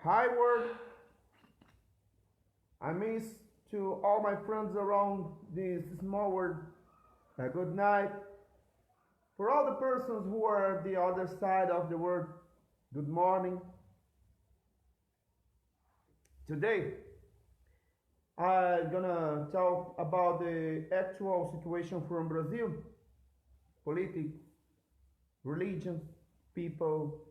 Hi world, I miss to all my friends around this small world. A good night. For all the persons who are the other side of the world, good morning. Today, I'm gonna talk about the actual situation from Brazil, politics, religion, people.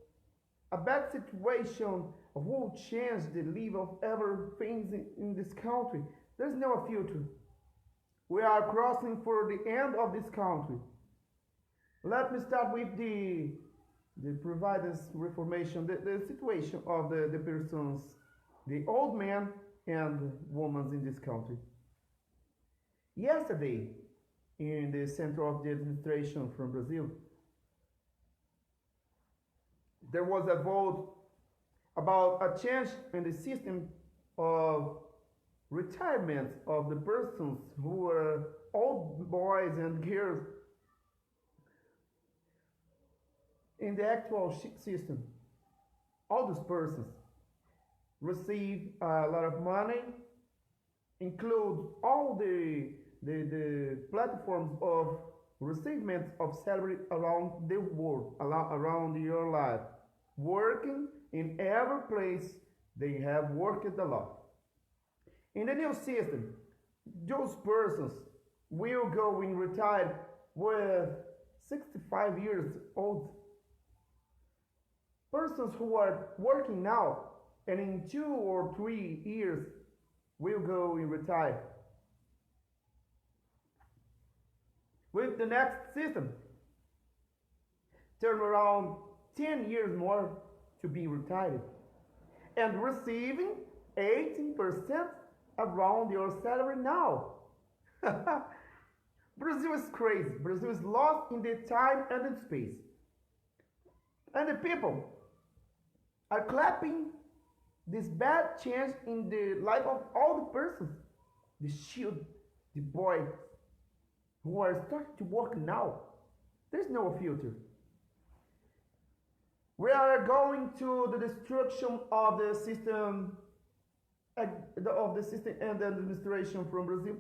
A bad situation will change the life of everything in this country. There's no future. We are crossing for the end of this country. Let me start with the providers reformation, the situation of the persons, the old men and women in this country. Yesterday, in the center of the administration from Brazil, there was a vote about a change in the system of retirement of the persons who were old boys and girls in the actual system. All those persons receive a lot of money, include all the platforms of receivement of salary around the world, around your life, working in every place they have worked a lot. In the new system, those persons will go in retire with 65 years old. Persons who are working now and in 2 or 3 years will go in retire. With the next system, turn around 10 years more to be retired and receiving 18% around your salary now. Brazil is crazy. Brazil is lost in the time and in space. And the people are clapping this bad change in the life of all the persons, the shield, the boys who are starting to work now. There's no future. We are going to the destruction of the system and the administration from Brazil.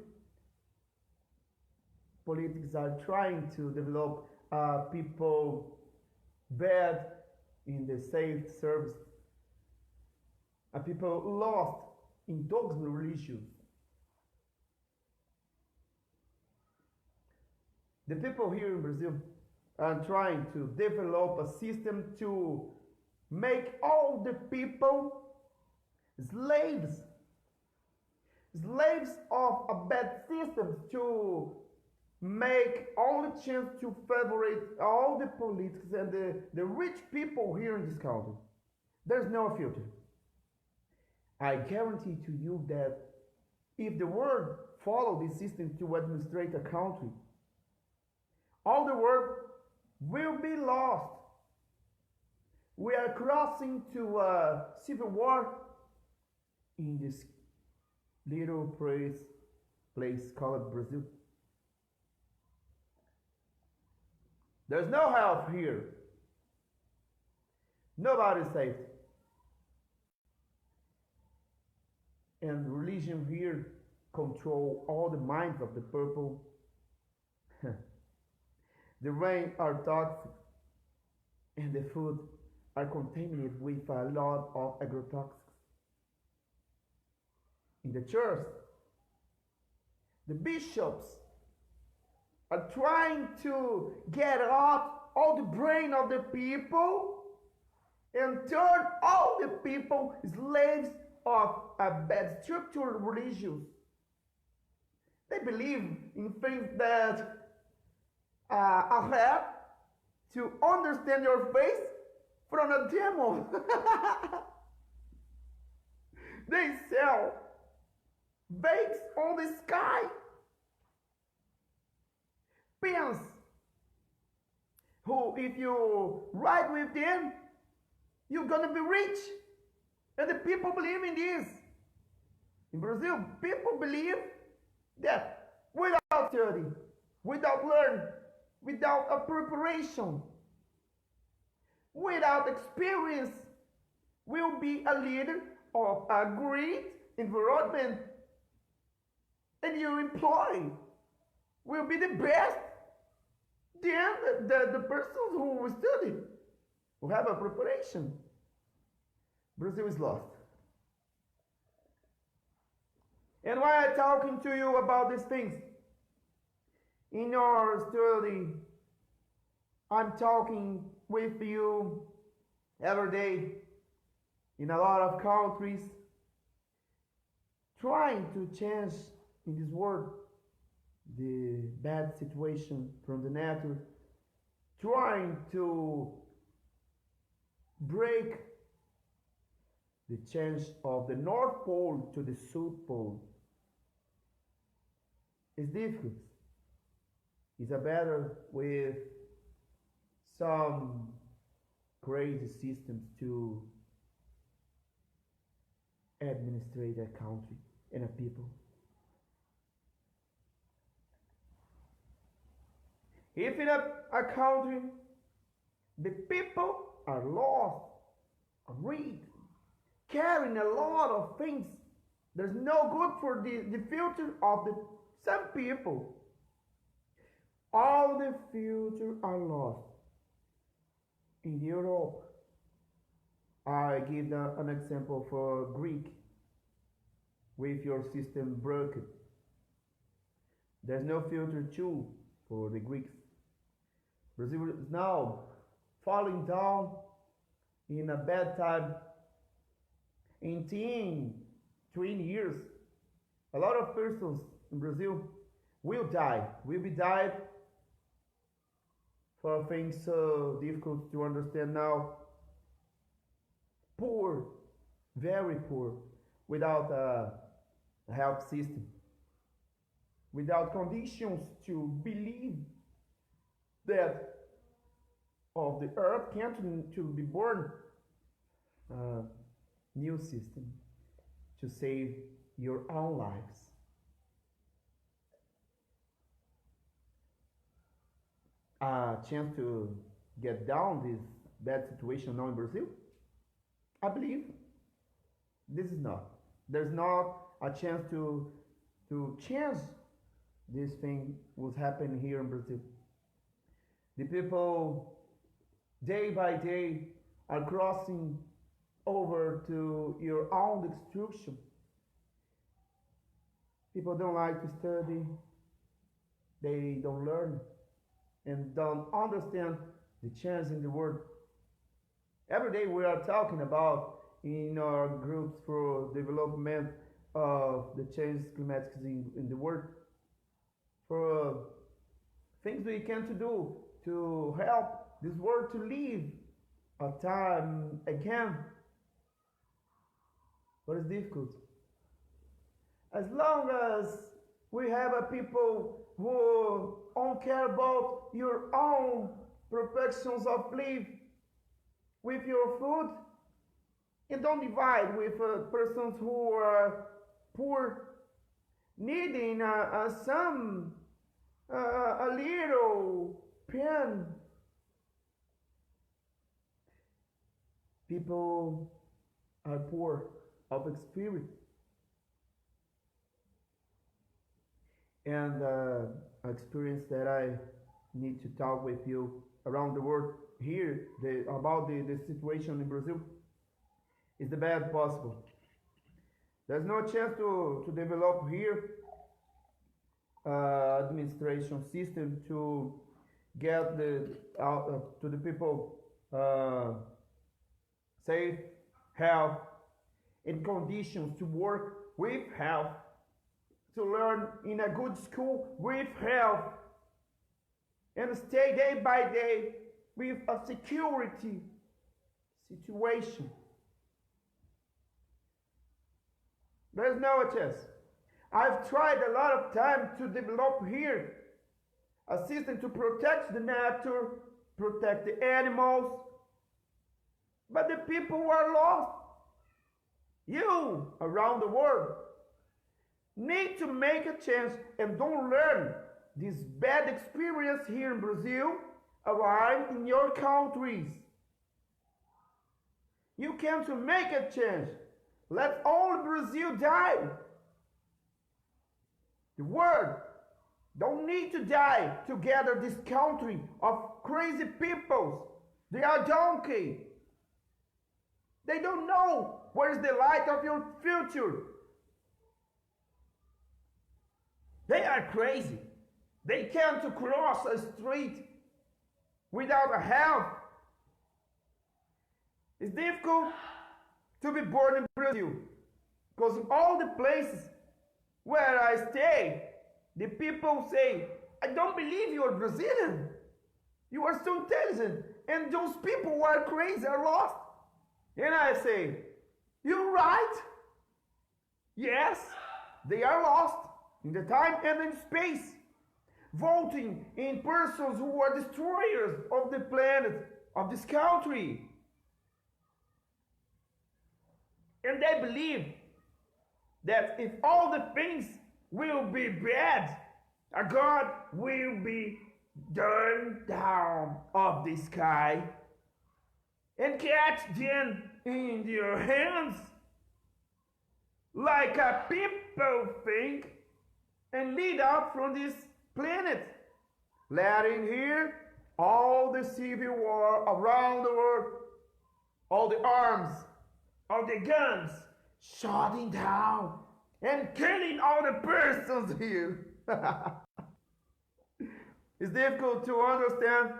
Politics are trying to develop people bad in the safe service, people lost in dogma religions. The people here in Brazil are trying to develop a system to make all the people slaves, slaves of a bad system, to make all the chance to favorite all the politics and the rich people here in this country. There's no future. I guarantee to you that if the world follow this system to administrate a country, all the world will be lost. We are crossing to a civil war in this little place called Brazil. There's no help here. Nobody's safe. And religion here control all the minds of the people. The rain are toxic and the food are contaminated with a lot of agrotoxics. In the church, the bishops are trying to get out all the brain of the people and turn all the people slaves of a bad structural religion. They believe in things that I have to understand your face from a demo. They sell bakes on the sky, pens who, if you write with them, you're gonna be rich. And the people believe in this. In Brazil, people believe that without study, without learning, without a preparation, without experience, will be a leader of a great environment, and your employee will be the best than the persons who study, who have a preparation. Brazil is lost. And why I'm talking to you about these things? In your study, I'm talking with you every day in a lot of countries, trying to change in this world the bad situation from the nature, trying to break the change of the North Pole to the South Pole. It's difficult. It's a better with some crazy systems to administrate a country and a people. If in a country the people are lost, greed, carrying a lot of things, there's no good for the future of the some people. All the future are lost. In Europe, I give an example for Greek. With your system broken, there's no future too for the Greeks. Brazil is now falling down in a bad time. In 10, 20 years, a lot of persons in Brazil will die, will be died for things so difficult to understand now. Poor, very poor, without a health system, without conditions to believe that of the earth can't to be born a new system to save your own lives. A chance to get down this bad situation now in Brazil? I believe this is not. There's not a chance to change this thing was happening here in Brazil. The people day by day are crossing over to your own destruction. People don't like to study, they don't learn and don't understand the change in the world. Every day we are talking about in our groups for development of the change climatics in the world, for things we can to do to help this world to live a time again. But it's difficult. As long as we have a people who don't care about your own perfections of life with your food, and don't divide with persons who are poor, needing some a little pen. People are poor of spirit, and experience that I need to talk with you around the world here about the situation in Brazil is the best possible. There's no chance to develop here administration system to get to the people safe health and conditions to work with health, to learn in a good school with health, and stay day by day with a security situation. There's no chance. I've tried a lot of time to develop here a system to protect the nature, protect the animals, but the people are lost. You around the world need to make a change and don't learn this bad experience here in Brazil around in your countries. You can't make a change. Let all Brazil die. The world don't need to die to gather this country of crazy peoples. They are donkey. They don't know where is the light of your future. They are crazy. They can't cross a street without a help. It's difficult to be born in Brazil because in all the places where I stay, the people say, I don't believe you are Brazilian. You are so intelligent. And those people who are crazy are lost. And I say, you're right. Yes, they are lost in the time and in space. Voting in persons who are destroyers of the planet, of this country. And they believe that if all the things will be bad, a God will be turned down of the sky and catch them in their hands like a people think and lead out from this planet, letting here all the civil war around the world, all the arms, all the guns, shutting down and killing all the persons here. It's difficult to understand,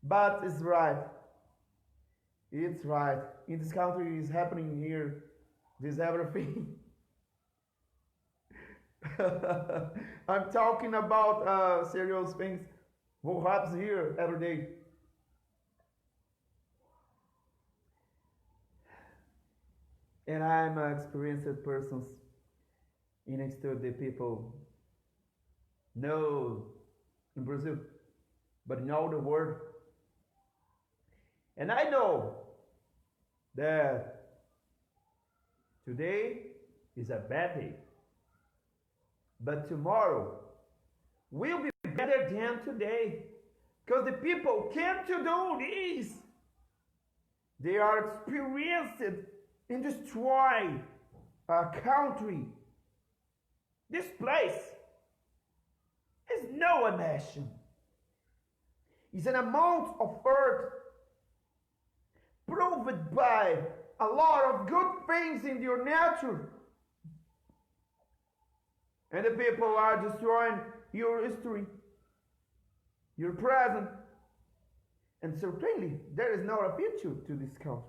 but it's right. It's right. In this country is happening here. This everything. I'm talking about serious things what happens here every day. And I'm an experienced person next to the people know in Brazil, but in all the world. And I know that today is a bad day, but tomorrow will be better than today, because the people can't do this. They are experienced in destroy a country. This place is no a nation. It's an amount of earth proved by a lot of good things in your nature. And the people are destroying your history, your present, and certainly there is not a future to this country.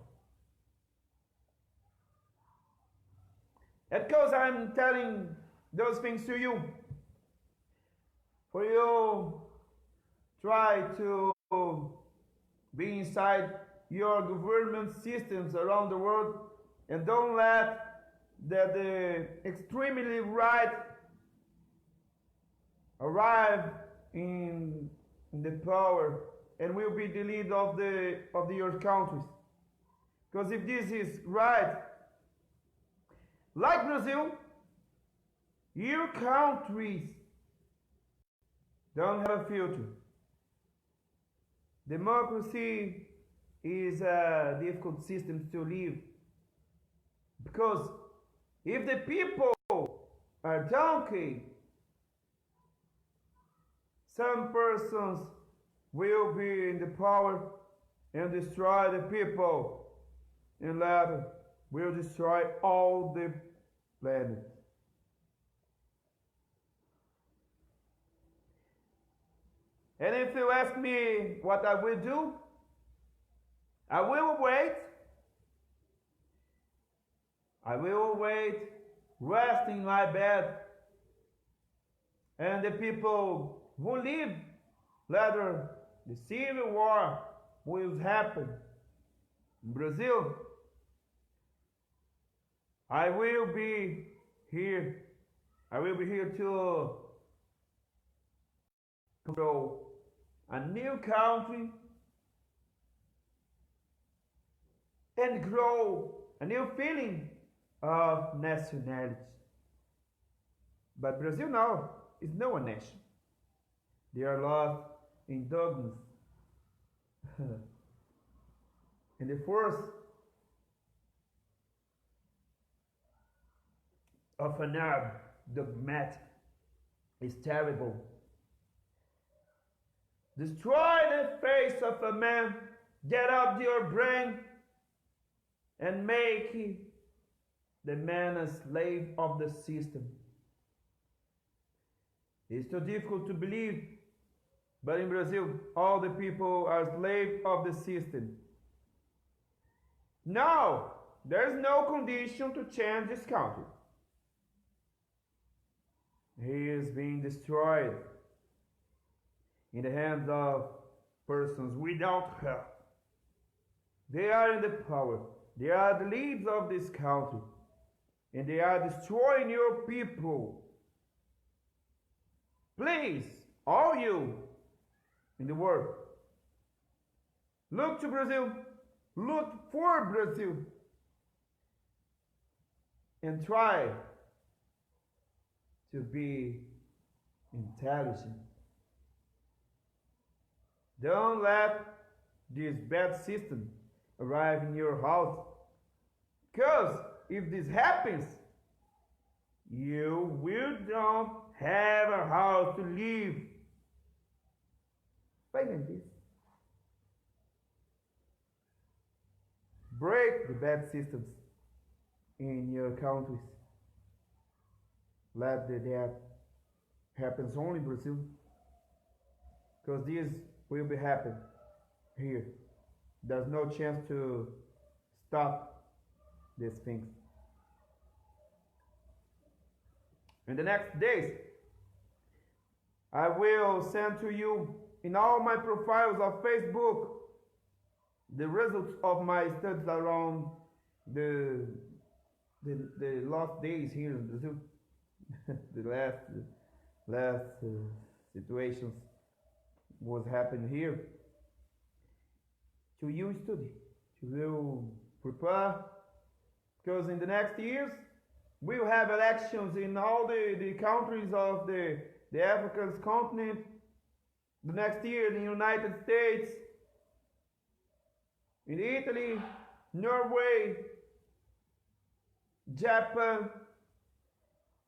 Because I'm telling those things to you, for you try to be inside your government systems around the world and don't let that the extremely right arrive in the power and will be the lead of your countries. Because if this is right, like Brazil, your countries don't have a future. Democracy is a difficult system to live, because if the people are donkey, some persons will be in the power and destroy the people, and later will destroy all the planet. And if you ask me what I will do, I will wait. I will wait, rest in my bed, and the people who live later, the civil war will happen in Brazil. I will be here. I will be here to control a new country and grow a new feeling of nationality. But Brazil now is no a nation. They are lost in dogmas. And the first of an Arab dogmatic is terrible. Destroy the face of a man, get up your brain, and make the man a slave of the system. It's too difficult to believe, but in Brazil, all the people are slaves of the system. No, there's no condition to change this country. He is being destroyed in the hands of persons without help. They are in the power. They are the leaders of this country. And they are destroying your people. Please, all you in the world, look to Brazil. Look for Brazil. And try to be intelligent. Don't let this bad system arrive in your house. Because if this happens, you will not have a house to live. Like this. Break the bad systems in your countries. Let the death happens only in Brazil. Because this will be happen here. There's no chance to stop these things. In the next days, I will send to you in all my profiles of Facebook the results of my studies around the last days here in Brazil. the last situations was happening here. To you study, to you prepare, because in the next years we'll have elections in all the countries of the African continent. The next year in the United States, in Italy, Norway, Japan.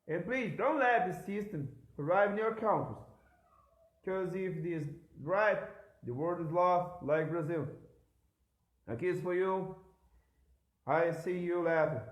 And please don't let the system arrive in your countries. Because if this is right, the world is lost like Brazil. A kiss for you. I see you later.